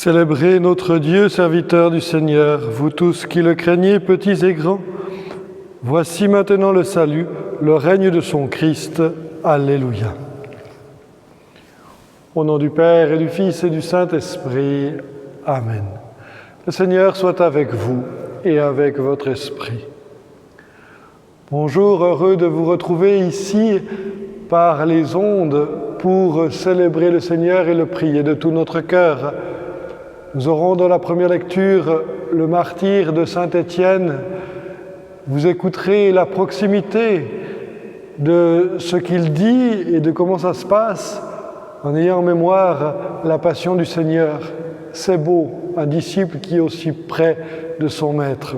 Célébrez notre Dieu, serviteur du Seigneur, vous tous qui le craignez, petits et grands. Voici maintenant le salut, le règne de son Christ. Alléluia. Au nom du Père et du Fils et du Saint-Esprit. Amen. Le Seigneur soit avec vous et avec votre esprit. Bonjour, heureux de vous retrouver ici par les ondes pour célébrer le Seigneur et le prier de tout notre cœur. Nous aurons dans la première lecture le martyre de Saint Étienne. Vous écouterez la proximité de ce qu'il dit et de comment ça se passe en ayant en mémoire la passion du Seigneur. C'est beau, un disciple qui est aussi près de son maître.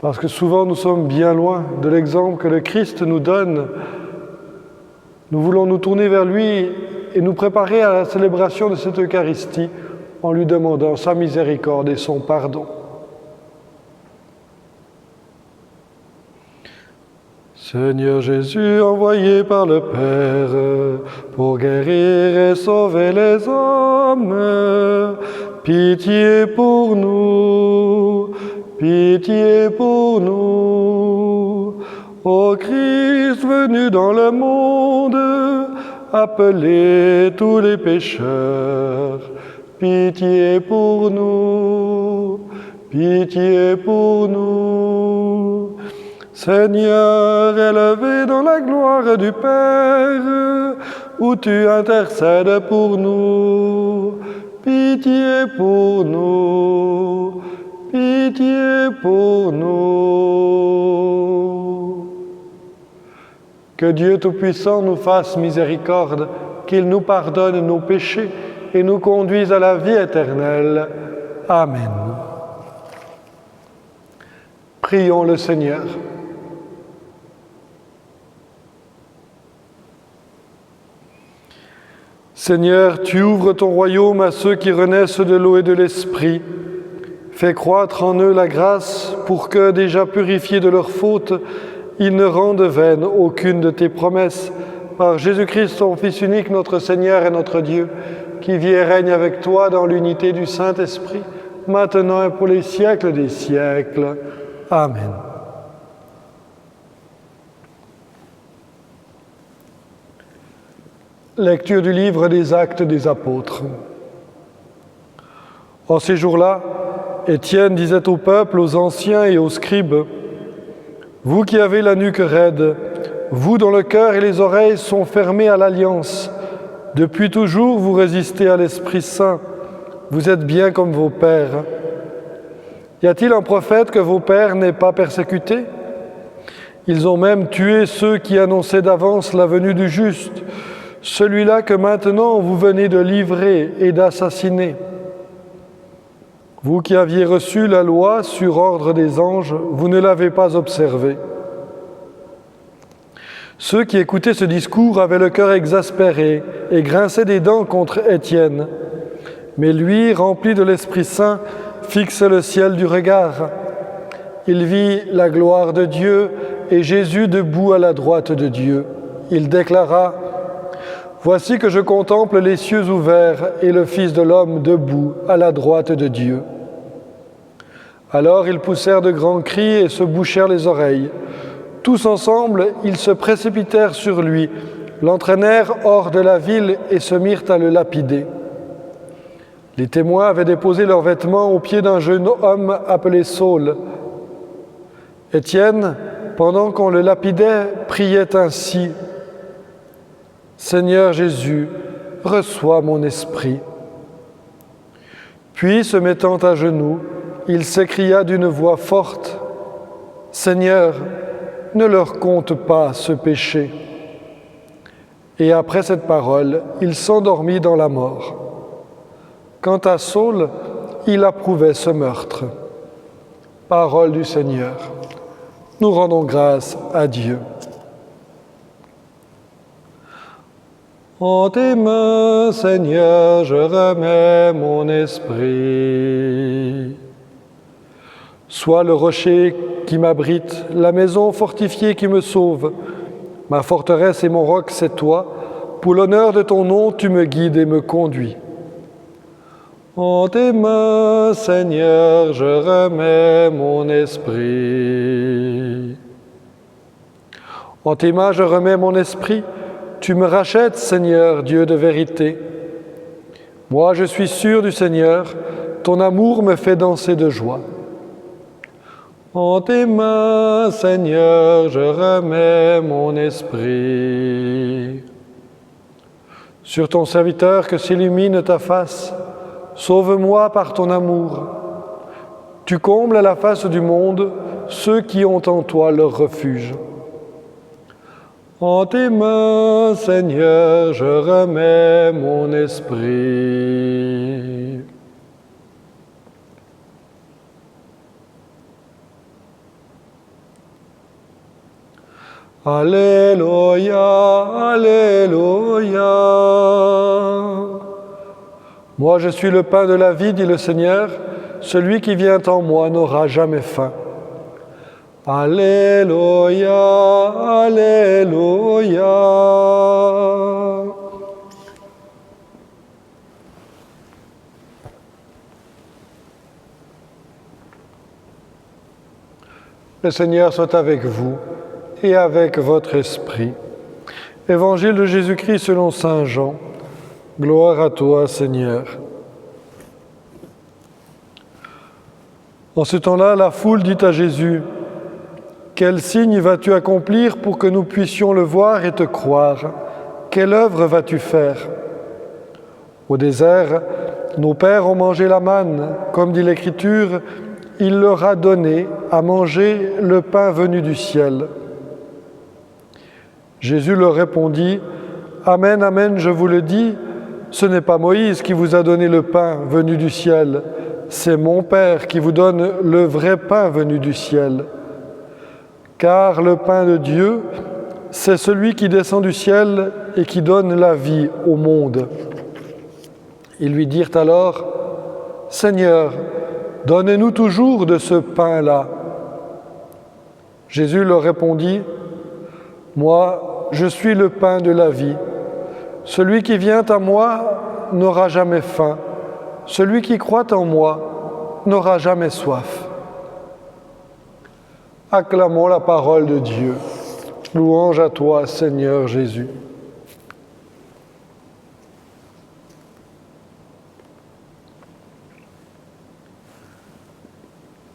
Parce que souvent nous sommes bien loin de l'exemple que le Christ nous donne. Nous voulons nous tourner vers lui et nous préparer à la célébration de cette Eucharistie en lui demandant sa miséricorde et son pardon. Seigneur Jésus, envoyé par le Père pour guérir et sauver les hommes, pitié pour nous, pitié pour nous. Ô Christ venu dans le monde, appelez tous les pécheurs, pitié pour nous, pitié pour nous. Seigneur, élevé dans la gloire du Père, où tu intercèdes pour nous, pitié pour nous, pitié pour nous. Que Dieu Tout-Puissant nous fasse miséricorde, qu'il nous pardonne nos péchés et nous conduise à la vie éternelle. Amen. Prions le Seigneur. Seigneur, tu ouvres ton royaume à ceux qui renaissent de l'eau et de l'esprit. Fais croître en eux la grâce pour que, déjà purifiés de leurs fautes, ils ne rendent vaine aucune de tes promesses. Par Jésus-Christ, ton Fils unique, notre Seigneur et notre Dieu, qui vit et règne avec toi dans l'unité du Saint-Esprit, maintenant et pour les siècles des siècles. Amen. Lecture du livre des Actes des Apôtres. En ces jours-là, Étienne disait au peuple, aux anciens et aux scribes, « Vous qui avez la nuque raide, vous dont le cœur et les oreilles sont fermés à l'alliance, depuis toujours vous résistez à l'Esprit Saint, vous êtes bien comme vos pères. Y a-t-il un prophète que vos pères n'aient pas persécuté? Ils ont même tué ceux qui annonçaient d'avance la venue du juste, celui-là que maintenant vous venez de livrer et d'assassiner. Vous qui aviez reçu la loi sur ordre des anges, vous ne l'avez pas observée. Ceux qui écoutaient ce discours avaient le cœur exaspéré et grinçaient des dents contre Étienne. Mais lui, rempli de l'Esprit Saint, fixait le ciel du regard. Il vit la gloire de Dieu et Jésus debout à la droite de Dieu. Il déclara, « Voici que je contemple les cieux ouverts et le Fils de l'homme debout à la droite de Dieu. » Alors ils poussèrent de grands cris et se bouchèrent les oreilles. Tous ensemble, ils se précipitèrent sur lui, l'entraînèrent hors de la ville et se mirent à le lapider. Les témoins avaient déposé leurs vêtements aux pieds d'un jeune homme appelé Saul. Étienne, pendant qu'on le lapidait, priait ainsi, « Seigneur Jésus, reçois mon esprit. » Puis, se mettant à genoux, il s'écria d'une voix forte, « Seigneur, ne leur compte pas ce péché. » Et après cette parole, il s'endormit dans la mort. Quant à Saul, il approuvait ce meurtre. Parole du Seigneur. Nous rendons grâce à Dieu. En tes mains, Seigneur, je remets mon esprit. Sois le rocher qui m'abrite, la maison fortifiée qui me sauve. Ma forteresse et mon roc, c'est toi. Pour l'honneur de ton nom, tu me guides et me conduis. En tes mains, Seigneur, je remets mon esprit. En tes mains, je remets mon esprit. Tu me rachètes, Seigneur, Dieu de vérité. Moi, je suis sûr du Seigneur, ton amour me fait danser de joie. En tes mains, Seigneur, je remets mon esprit. Sur ton serviteur que s'illumine ta face, sauve-moi par ton amour. Tu combles à la face du monde ceux qui ont en toi leur refuge. En tes mains, Seigneur, je remets mon esprit. Alléluia, Alléluia. Moi, je suis le pain de la vie, dit le Seigneur. Celui qui vient en moi n'aura jamais faim. Alléluia, Alléluia. Le Seigneur soit avec vous et avec votre esprit. Évangile de Jésus-Christ selon saint Jean. Gloire à toi, Seigneur. En ce temps-là, la foule dit à Jésus, « Quel signe vas-tu accomplir pour que nous puissions le voir et te croire? Quelle œuvre vas-tu faire? » Au désert, nos pères ont mangé la manne, comme dit l'Écriture, il leur a donné à manger le pain venu du ciel. Jésus leur répondit, « Amen, amen, je vous le dis, ce n'est pas Moïse qui vous a donné le pain venu du ciel, c'est mon Père qui vous donne le vrai pain venu du ciel. Car le pain de Dieu, c'est celui qui descend du ciel et qui donne la vie au monde. » Ils lui dirent alors, « Seigneur, donnez-nous toujours de ce pain-là. » Jésus leur répondit, « Moi, je suis le pain de la vie. Celui qui vient à moi n'aura jamais faim. Celui qui croit en moi n'aura jamais soif. » Acclamons la parole de Dieu. Louange à toi, Seigneur Jésus.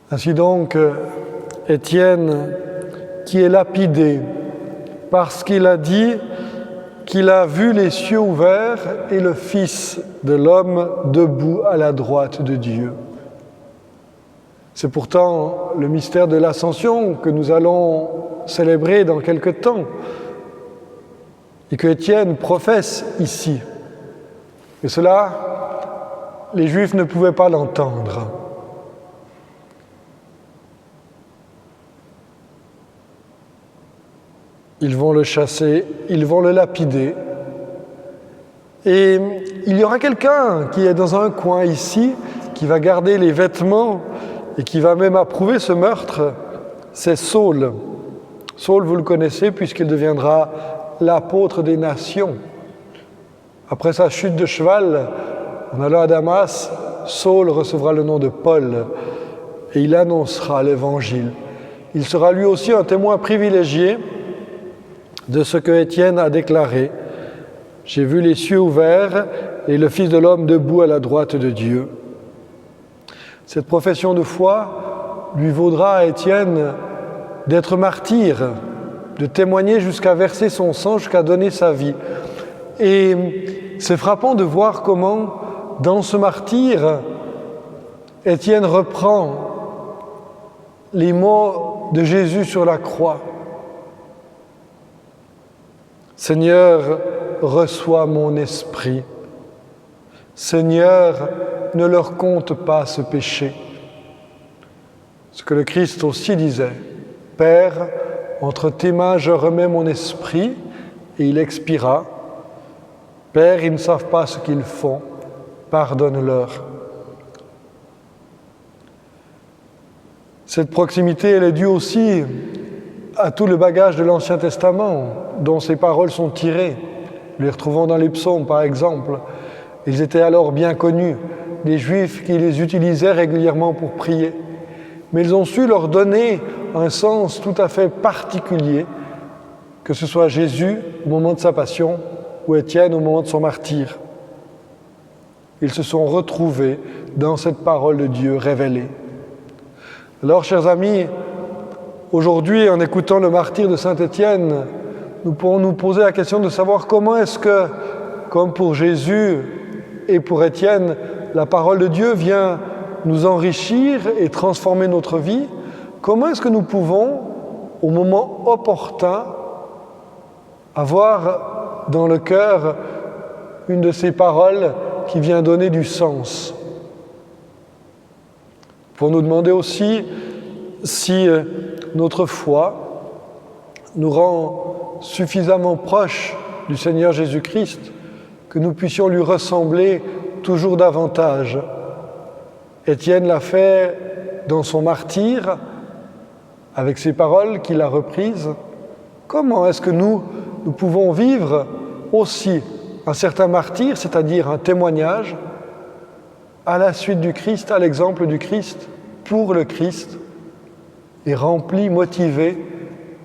Ainsi donc, Étienne, qui est lapidé parce qu'il a dit qu'il a vu les cieux ouverts et le Fils de l'homme debout à la droite de Dieu. C'est pourtant le mystère de l'Ascension que nous allons célébrer dans quelque temps et que Étienne professe ici. Et cela, les Juifs ne pouvaient pas l'entendre. Ils vont le chasser, ils vont le lapider. Et il y aura quelqu'un qui est dans un coin ici, qui va garder les vêtements et qui va même approuver ce meurtre, c'est Saul. Saul, vous le connaissez, puisqu'il deviendra l'apôtre des nations. Après sa chute de cheval, en allant à Damas, Saul recevra le nom de Paul et il annoncera l'Évangile. Il sera lui aussi un témoin privilégié de ce que Étienne a déclaré. « J'ai vu les cieux ouverts et le Fils de l'homme debout à la droite de Dieu. » Cette profession de foi lui vaudra à Étienne d'être martyr, de témoigner jusqu'à verser son sang, jusqu'à donner sa vie. Et c'est frappant de voir comment, dans ce martyr, Étienne reprend les mots de Jésus sur la croix. « Seigneur, reçois mon esprit. Seigneur, ne leur compte pas ce péché. » Ce que le Christ aussi disait, « Père, entre tes mains je remets mon esprit. » Et il expira, « Père, ils ne savent pas ce qu'ils font, pardonne-leur. » Cette proximité, elle est due aussi à tout le bagage de l'Ancien Testament, dont ces paroles sont tirées. Nous les retrouvons dans les psaumes, par exemple. Ils étaient alors bien connus. des Juifs qui les utilisaient régulièrement pour prier. Mais ils ont su leur donner un sens tout à fait particulier, que ce soit Jésus au moment de sa passion ou Étienne au moment de son martyre. Ils se sont retrouvés dans cette parole de Dieu révélée. Alors, chers amis, aujourd'hui, en écoutant le martyre de saint Étienne, nous pourrons nous poser la question de savoir comment est-ce que, comme pour Jésus et pour Étienne, la parole de Dieu vient nous enrichir et transformer notre vie. Comment est-ce que nous pouvons, au moment opportun, avoir dans le cœur une de ces paroles qui vient donner du sens? Pour nous demander aussi si notre foi nous rend suffisamment proches du Seigneur Jésus-Christ, que nous puissions lui ressembler toujours davantage. Étienne l'a fait dans son martyre, avec ces paroles qu'il a reprises. Comment est-ce que nous pouvons vivre aussi un certain martyre, c'est-à-dire un témoignage, à la suite du Christ, à l'exemple du Christ, pour le Christ, et rempli, motivé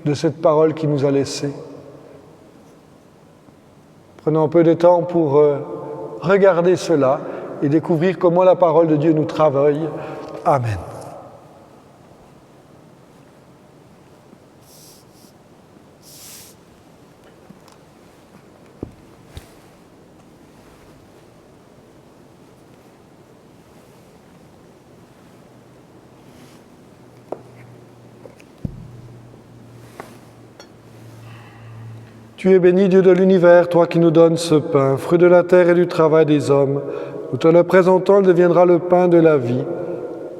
de cette parole qu'il nous a laissée. Prenons un peu de temps pour regarder cela et découvrir comment la parole de Dieu nous travaille. Amen. Tu es béni, Dieu de l'univers, toi qui nous donnes ce pain, fruit de la terre et du travail des hommes. Nous te le présentons, il deviendra le pain de la vie.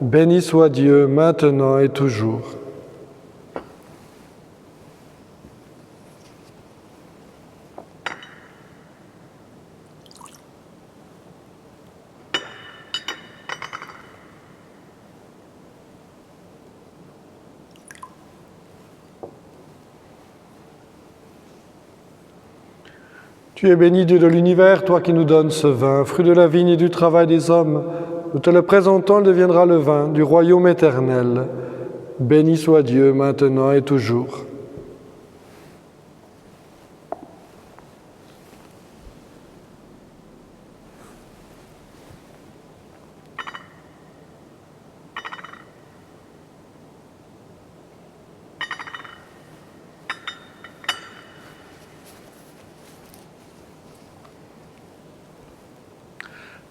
Béni soit Dieu, maintenant et toujours. Tu es béni, Dieu de l'univers, toi qui nous donnes ce vin, fruit de la vigne et du travail des hommes. Nous te le présentons, il deviendra le vin du royaume éternel. Béni soit Dieu, maintenant et toujours.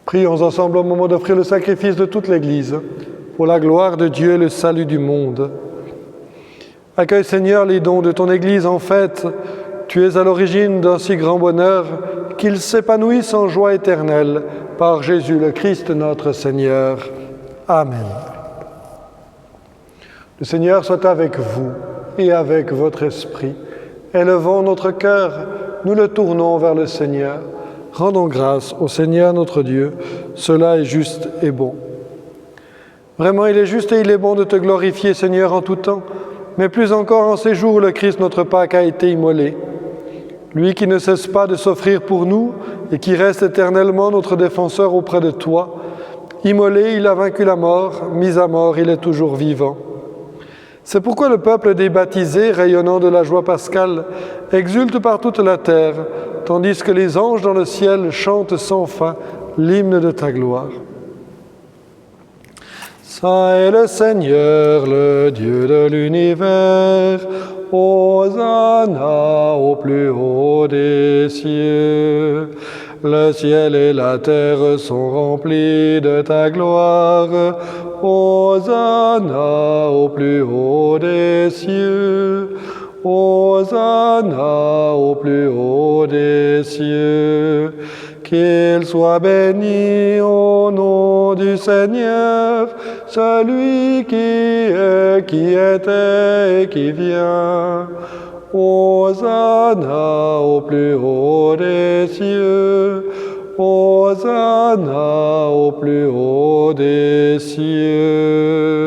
Prions ensemble au moment d'offrir le sacrifice de toute l'Église, pour la gloire de Dieu et le salut du monde. Accueille, Seigneur, les dons de ton Église. En fait, tu es à l'origine d'un si grand bonheur qu'ils s'épanouissent en joie éternelle par Jésus le Christ notre Seigneur. Amen. Le Seigneur soit avec vous et avec votre esprit. Élevons notre cœur, nous le tournons vers le Seigneur. Rendons grâce au Seigneur notre Dieu, cela est juste et bon. Vraiment, il est juste et il est bon de te glorifier, Seigneur, en tout temps, mais plus encore en ces jours où le Christ, notre Pâque, a été immolé. Lui qui ne cesse pas de s'offrir pour nous et qui reste éternellement notre défenseur auprès de toi. Immolé, il a vaincu la mort, mis à mort, il est toujours vivant. C'est pourquoi le peuple des baptisés, rayonnant de la joie pascale, exulte par toute la terre, tandis que les anges dans le ciel chantent sans fin l'hymne de ta gloire. Saint est le Seigneur, le Dieu de l'univers, Hosanna au plus haut des cieux. Le ciel et la terre sont remplis de ta gloire, Hosanna au plus haut des cieux. Hosanna au plus haut des cieux. Qu'il soit béni au nom du Seigneur, celui qui est, qui était et qui vient. Hosanna au plus haut des cieux. Hosanna au plus haut des cieux.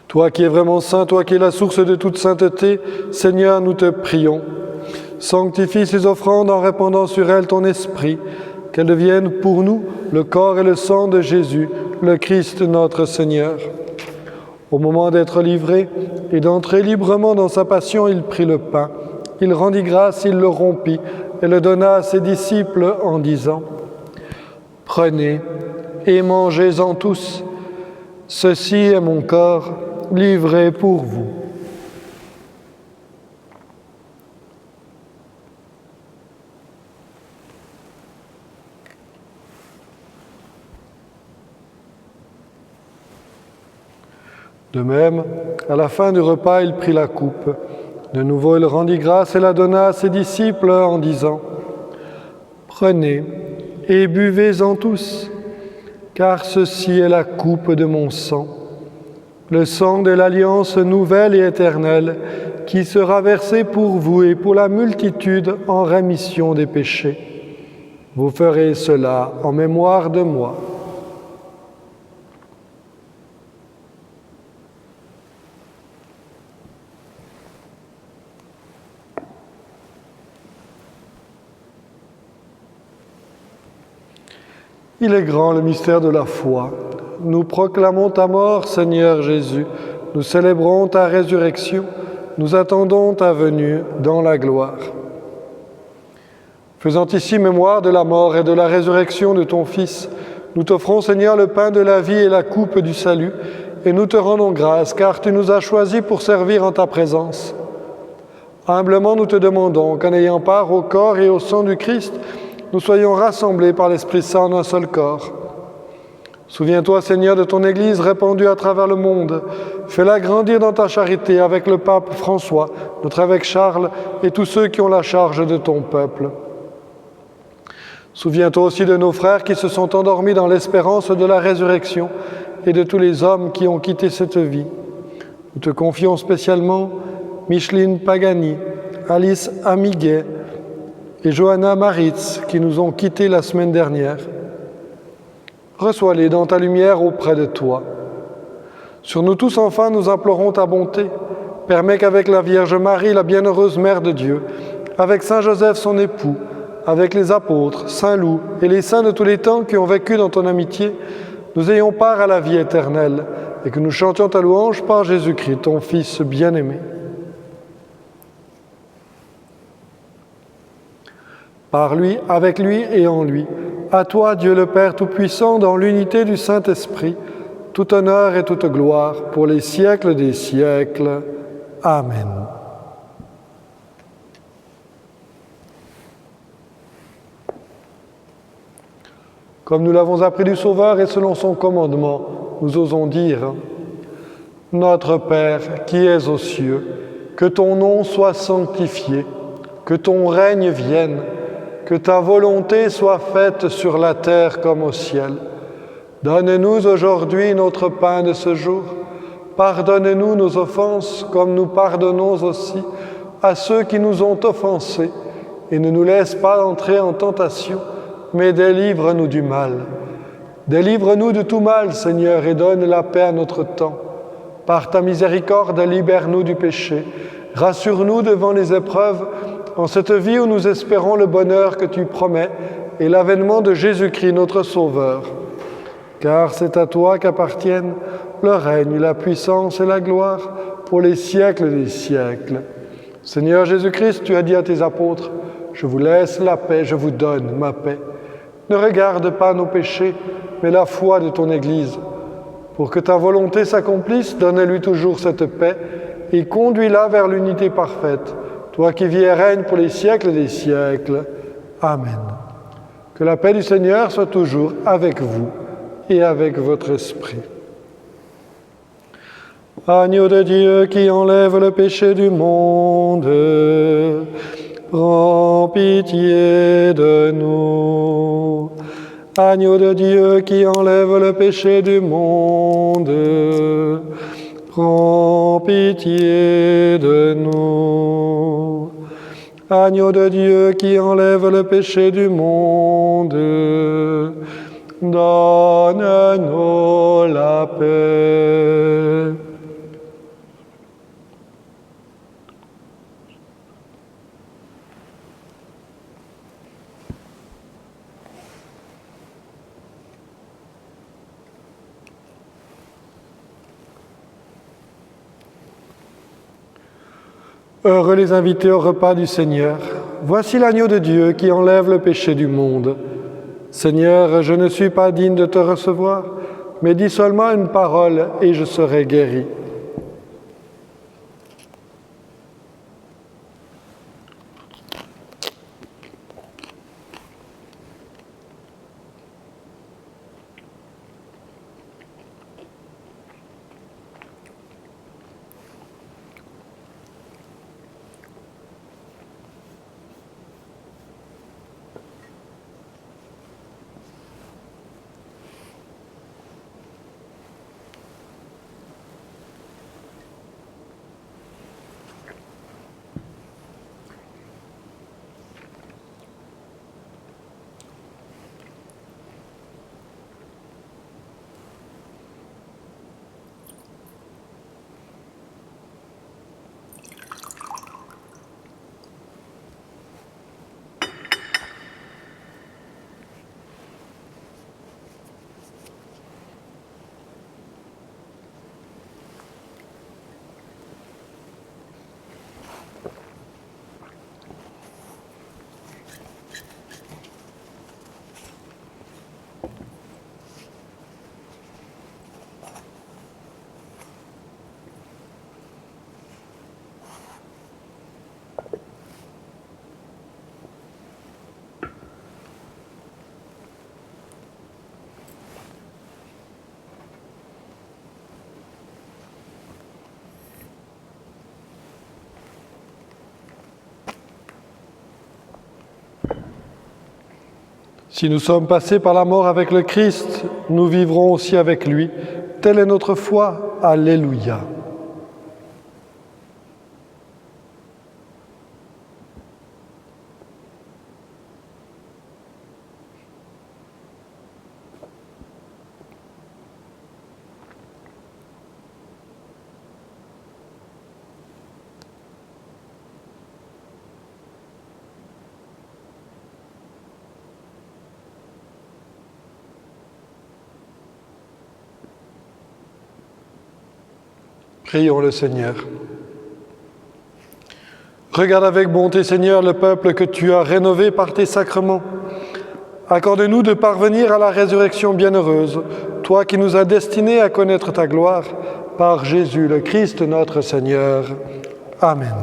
Toi qui es vraiment saint, toi qui es la source de toute sainteté, Seigneur, nous te prions. Sanctifie ces offrandes en répandant sur elles ton esprit, qu'elles deviennent pour nous le corps et le sang de Jésus, le Christ notre Seigneur. Au moment d'être livré et d'entrer librement dans sa passion, il prit le pain. Il rendit grâce, il le rompit et le donna à ses disciples en disant : « Prenez et mangez-en tous. Ceci est mon corps livré pour vous. » De même, à la fin du repas, il prit la coupe. De nouveau, il rendit grâce et la donna à ses disciples en disant : « Prenez et buvez-en tous, car ceci est la coupe de mon sang, le sang de l'alliance nouvelle et éternelle, qui sera versé pour vous et pour la multitude en rémission des péchés. Vous ferez cela en mémoire de moi. » Il est grand le mystère de la foi. Nous proclamons ta mort, Seigneur Jésus. Nous célébrons ta résurrection. Nous attendons ta venue dans la gloire. Faisant ici mémoire de la mort et de la résurrection de ton Fils, nous t'offrons, Seigneur, le pain de la vie et la coupe du salut, et nous te rendons grâce, car tu nous as choisis pour servir en ta présence. Humblement, nous te demandons qu'en ayant part au corps et au sang du Christ, nous soyons rassemblés par l'Esprit Saint en un seul corps. Souviens-toi, Seigneur, de ton Église répandue à travers le monde. Fais-la grandir dans ta charité avec le pape François, notre évêque Charles et tous ceux qui ont la charge de ton peuple. Souviens-toi aussi de nos frères qui se sont endormis dans l'espérance de la résurrection et de tous les hommes qui ont quitté cette vie. Nous te confions spécialement Micheline Pagani, Alice Amiguet, et Johanna Maritz, qui nous ont quittés la semaine dernière. Reçois-les dans ta lumière auprès de toi. Sur nous tous, enfin, nous implorons ta bonté. Permets qu'avec la Vierge Marie, la bienheureuse Mère de Dieu, avec Saint Joseph, son époux, avec les apôtres, Saint Loup et les saints de tous les temps qui ont vécu dans ton amitié, nous ayons part à la vie éternelle et que nous chantions ta louange par Jésus-Christ, ton Fils bien-aimé. Par lui, avec lui et en lui, à toi, Dieu le Père Tout-Puissant, dans l'unité du Saint-Esprit, tout honneur et toute gloire pour les siècles des siècles. Amen. Comme nous l'avons appris du Sauveur et selon son commandement, nous osons dire : Notre Père qui es aux cieux, que ton nom soit sanctifié, que ton règne vienne, que ta volonté soit faite sur la terre comme au ciel. Donne-nous aujourd'hui notre pain de ce jour. Pardonne-nous nos offenses comme nous pardonnons aussi à ceux qui nous ont offensés. Et ne nous laisse pas entrer en tentation, mais délivre-nous du mal. Délivre-nous de tout mal, Seigneur, et donne la paix à notre temps. Par ta miséricorde, libère-nous du péché. Rassure-nous devant les épreuves, en cette vie où nous espérons le bonheur que tu promets et l'avènement de Jésus-Christ, notre Sauveur. Car c'est à toi qu'appartiennent le règne, la puissance et la gloire pour les siècles des siècles. Seigneur Jésus-Christ, tu as dit à tes apôtres : Je vous laisse la paix, je vous donne ma paix. Ne regarde pas nos péchés, mais la foi de ton Église. Pour que ta volonté s'accomplisse, donne-lui toujours cette paix et conduis-la vers l'unité parfaite. Toi qui vis et règnes pour les siècles des siècles. Amen. Que la paix du Seigneur soit toujours avec vous et avec votre esprit. Agneau de Dieu qui enlève le péché du monde, prends pitié de nous. Agneau de Dieu qui enlève le péché du monde, prends pitié de nous. Agneau de Dieu qui enlève le péché du monde, donne-nous la paix. Heureux les invités au repas du Seigneur. Voici l'agneau de Dieu qui enlève le péché du monde. Seigneur, je ne suis pas digne de te recevoir, mais dis seulement une parole et je serai guéri. Si nous sommes passés par la mort avec le Christ, nous vivrons aussi avec lui. Telle est notre foi. Alléluia. Prions le Seigneur. Regarde avec bonté, Seigneur, le peuple que tu as rénové par tes sacrements. Accorde-nous de parvenir à la résurrection bienheureuse, toi qui nous as destinés à connaître ta gloire, par Jésus le Christ notre Seigneur. Amen.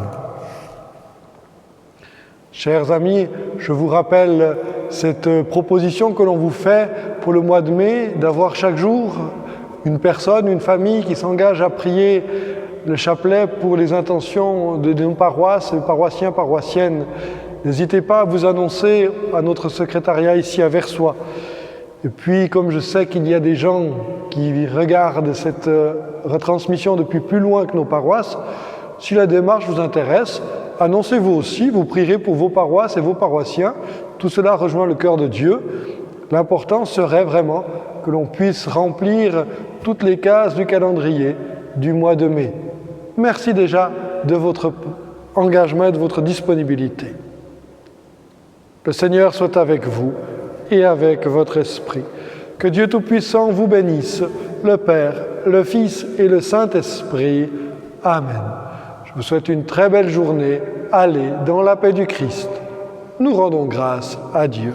Chers amis, je vous rappelle cette proposition que l'on vous fait pour le mois de mai, d'avoir chaque jour une personne, une famille qui s'engage à prier le chapelet pour les intentions de nos paroisses, paroissiens, paroissiennes. N'hésitez pas à vous annoncer à notre secrétariat ici à Versoix. Et puis, comme je sais qu'il y a des gens qui regardent cette retransmission depuis plus loin que nos paroisses, si la démarche vous intéresse, annoncez-vous aussi, vous prierez pour vos paroisses et vos paroissiens. Tout cela rejoint le cœur de Dieu. L'important serait vraiment que l'on puisse remplir toutes les cases du calendrier du mois de mai. Merci déjà de votre engagement et de votre disponibilité. Le Seigneur soit avec vous et avec votre esprit. Que Dieu Tout-Puissant vous bénisse, le Père, le Fils et le Saint-Esprit. Amen. Je vous souhaite une très belle journée. Allez dans la paix du Christ. Nous rendons grâce à Dieu.